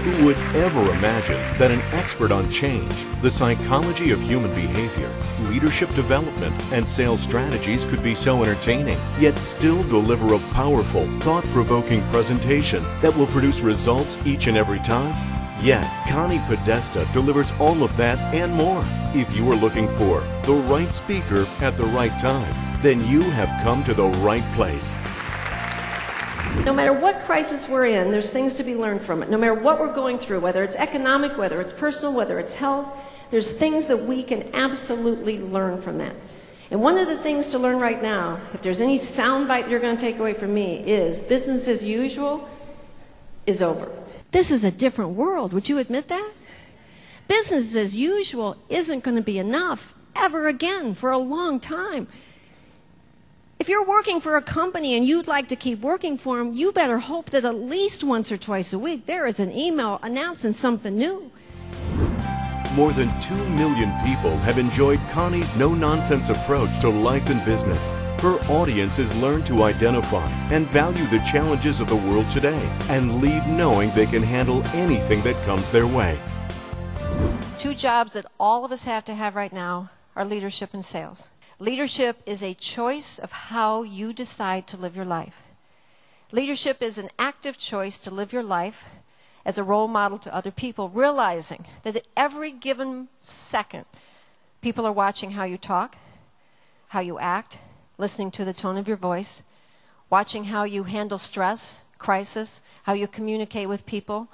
Who would ever imagine that an expert on change, the psychology of human behavior, leadership development, and sales strategies could be so entertaining, yet still deliver a powerful, thought-provoking presentation that will produce results each and every time? Yet, Connie Podesta delivers all of that and more. If you are looking for the right speaker at the right time, then you have come to the right place. No matter what crisis we're in, there's things to be learned from it. No matter what we're going through, whether it's economic, whether it's personal, whether it's health, there's things that we can absolutely learn from that. And one of the things to learn right now, if there's any soundbite you're going to take away from me, is business as usual is over. This is a different world. Would you admit that? Business as usual isn't going to be enough ever again for a long time. If you're working for a company and you'd like to keep working for them, you better hope that at least once or twice a week there is an email announcing something new. More than 2 million people have enjoyed Connie's no-nonsense approach to life and business. Her audience has learned to identify and value the challenges of the world today and leave knowing they can handle anything that comes their way. 2 jobs that all of us have to have right now are leadership and sales. Leadership is a choice of how you decide to live your life. Leadership is an active choice to live your life as a role model to other people, realizing that at every given second, people are watching how you talk, how you act, listening to the tone of your voice, watching how you handle stress, crisis, how you communicate with people.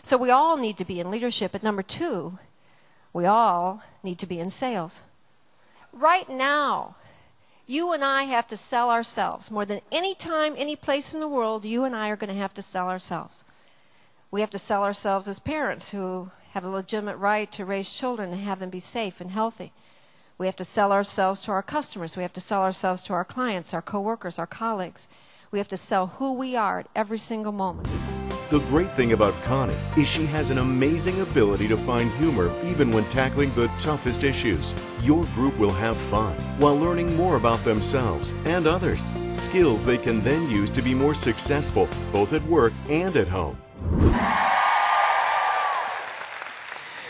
So we all need to be in leadership. At number 2, we all need to be in sales. Right now, you and I have to sell ourselves. More than any time, any place in the world, you and I are going to have to sell ourselves. We have to sell ourselves as parents who have a legitimate right to raise children and have them be safe and healthy. We have to sell ourselves to our customers. We have to sell ourselves to our clients, our coworkers, our colleagues. We have to sell who we are at every single moment. The great thing about Connie is she has an amazing ability to find humor even when tackling the toughest issues. Your group will have fun while learning more about themselves and others, skills they can then use to be more successful both at work and at home.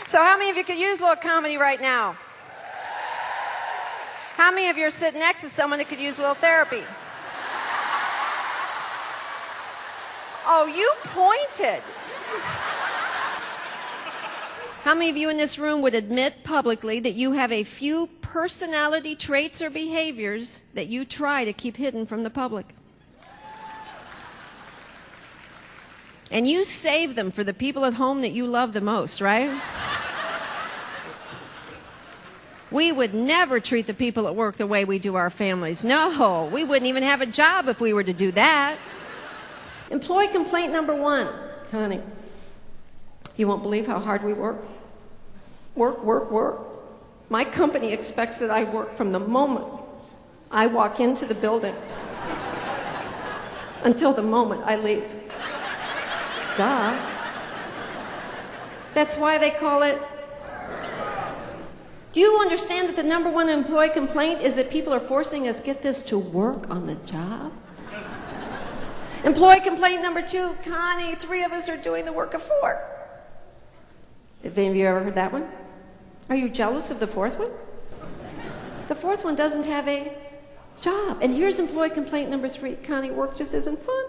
So how many of you could use a little comedy right now? How many of you are sitting next to someone that could use a little therapy? Oh, you pointed. How many of you in this room would admit publicly that you have a few personality traits or behaviors that you try to keep hidden from the public? And you save them for the people at home that you love the most, right? We would never treat the people at work the way we do our families. No, we wouldn't even have a job if we were to do that. Employee complaint number 1, Connie. You won't believe how hard we work. Work, work, work. My company expects that I work from the moment I walk into the building until the moment I leave. Duh. That's why they call it. Do you understand that the number 1 employee complaint is that people are forcing us, get this, to work on the job? Employee complaint number 2, Connie, 3 of us are doing the work of 4. Have any of you ever heard that one? Are you jealous of the 4th one? The 4th one doesn't have a job. And here's employee complaint number 3, Connie, work just isn't fun.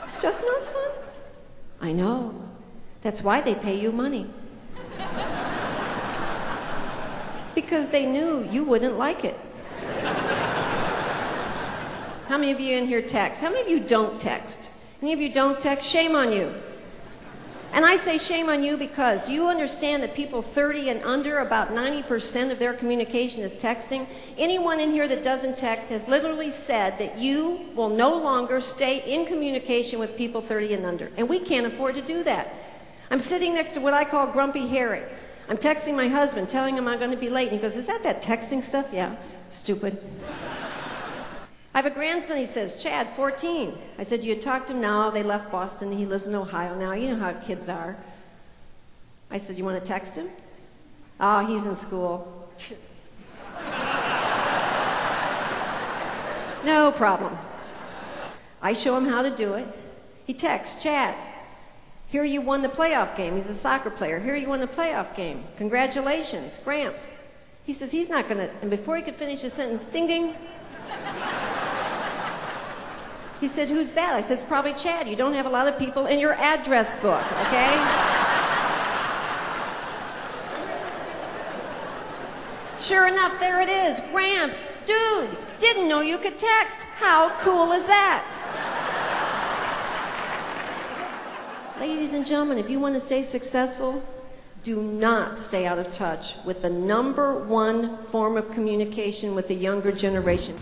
It's just not fun. I know. That's why they pay you money. Because they knew you wouldn't like it. How many of you in here text? How many of you don't text? Any of you don't text? Shame on you. And I say shame on you because do you understand that people 30 and under, about 90% of their communication is texting? Anyone in here that doesn't text has literally said that you will no longer stay in communication with people 30 and under. And we can't afford to do that. I'm sitting next to what I call Grumpy Harry. I'm texting my husband, telling him I'm going to be late. And he goes, is that texting stuff? Yeah, stupid. I have a grandson, he says, Chad, 14. I said, you talked to him? No, they left Boston. He lives in Ohio now. You know how kids are. I said, you want to text him? Oh, he's in school. No problem. I show him how to do it. He texts, Chad, Here you won the playoff game. He's a soccer player. Here you won the playoff game. Congratulations, Gramps. He says he's not going to, and before he could finish his sentence, ding, ding. He said, who's that? I said, it's probably Chad. You don't have a lot of people in your address book, okay? Sure enough, there it is. Gramps, dude, didn't know you could text. How cool is that? Ladies and gentlemen, if you want to stay successful, do not stay out of touch with the #1 form of communication with the younger generation.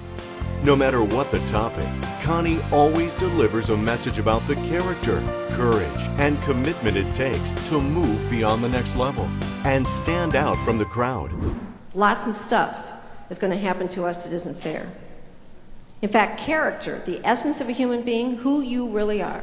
No matter what the topic, Connie always delivers a message about the character, courage, and commitment it takes to move beyond the next level and stand out from the crowd. Lots of stuff is going to happen to us that isn't fair. In fact, character, the essence of a human being, who you really are,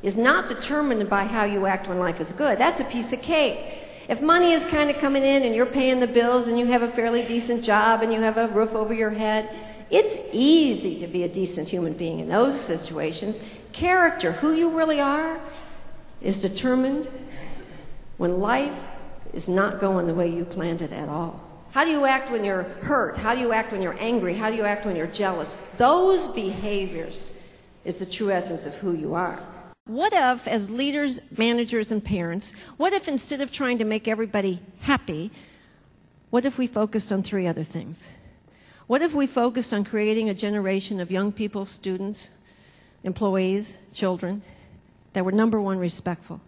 is not determined by how you act when life is good. That's a piece of cake. If money is kind of coming in and you're paying the bills and you have a fairly decent job and you have a roof over your head, it's easy to be a decent human being in those situations. Character, who you really are, is determined when life is not going the way you planned it at all. How do you act when you're hurt? How do you act when you're angry? How do you act when you're jealous? Those behaviors is the true essence of who you are. What if, as leaders, managers, and parents, what if instead of trying to make everybody happy, what if we focused on 3 other things? What if we focused on creating a generation of young people, students, employees, children, that were #1, respectful?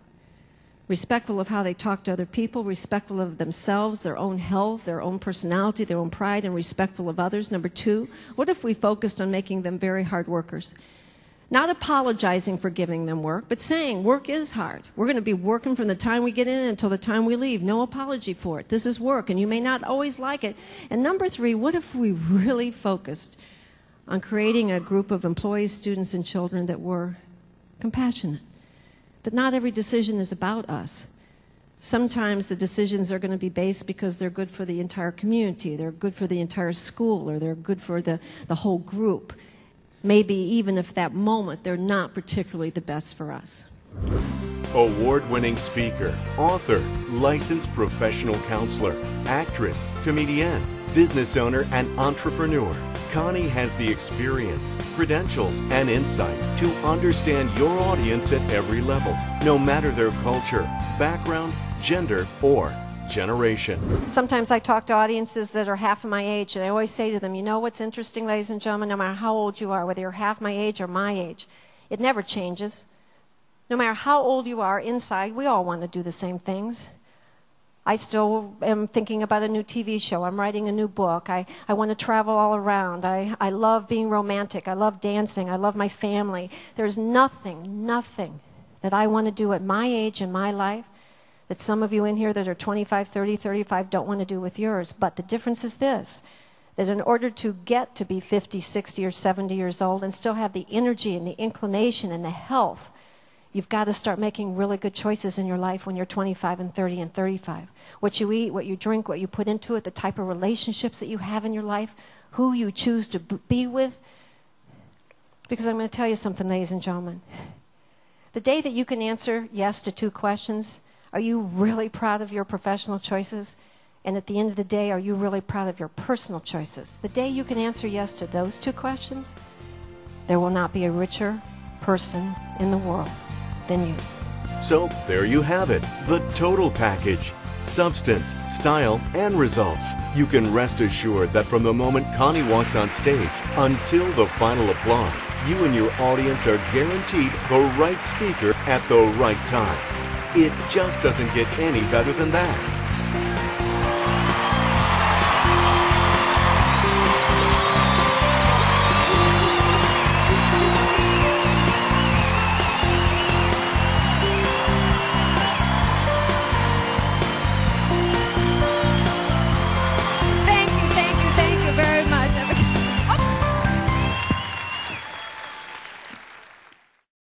Respectful of how they talk to other people, respectful of themselves, their own health, their own personality, their own pride, and respectful of others. #2, what if we focused on making them very hard workers? Not apologizing for giving them work, but saying work is hard. We're going to be working from the time we get in until the time we leave. No apology for it. This is work, and you may not always like it. And #3, what if we really focused on creating a group of employees, students, and children that were compassionate? That not every decision is about us. Sometimes the decisions are going to be based because they're good for the entire community, they're good for the entire school, or they're good for the whole group. Maybe even if that moment they're not particularly the best for us. Award-winning speaker, author, licensed professional counselor, actress, comedian, business owner, and entrepreneur, Connie has the experience, credentials, and insight to understand your audience at every level, no matter their culture, background, gender, or generation. Sometimes I talk to audiences that are half of my age, and I always say to them, you know what's interesting, ladies and gentlemen, no matter how old you are, whether you're half my age or my age, it never changes. No matter how old you are, inside, we all want to do the same things. I still am thinking about a new TV show. I'm writing a new book. I want to travel all around. I love being romantic. I love dancing. I love my family. There's nothing that I want to do at my age in my life that some of you in here that are 25, 30, 35 don't want to do with yours. But the difference is this, that in order to get to be 50, 60, or 70 years old and still have the energy and the inclination and the health, you've got to start making really good choices in your life when you're 25 and 30 and 35. What you eat, what you drink, what you put into it, the type of relationships that you have in your life, who you choose to be with. Because I'm going to tell you something, ladies and gentlemen. The day that you can answer yes to 2 questions, are you really proud of your professional choices? And at the end of the day, are you really proud of your personal choices? The day you can answer yes to those 2 questions, there will not be a richer person in the world than you. So there you have it, the total package. Substance, style, and results. You can rest assured that from the moment Connie walks on stage until the final applause, you and your audience are guaranteed the right speaker at the right time. It just doesn't get any better than that.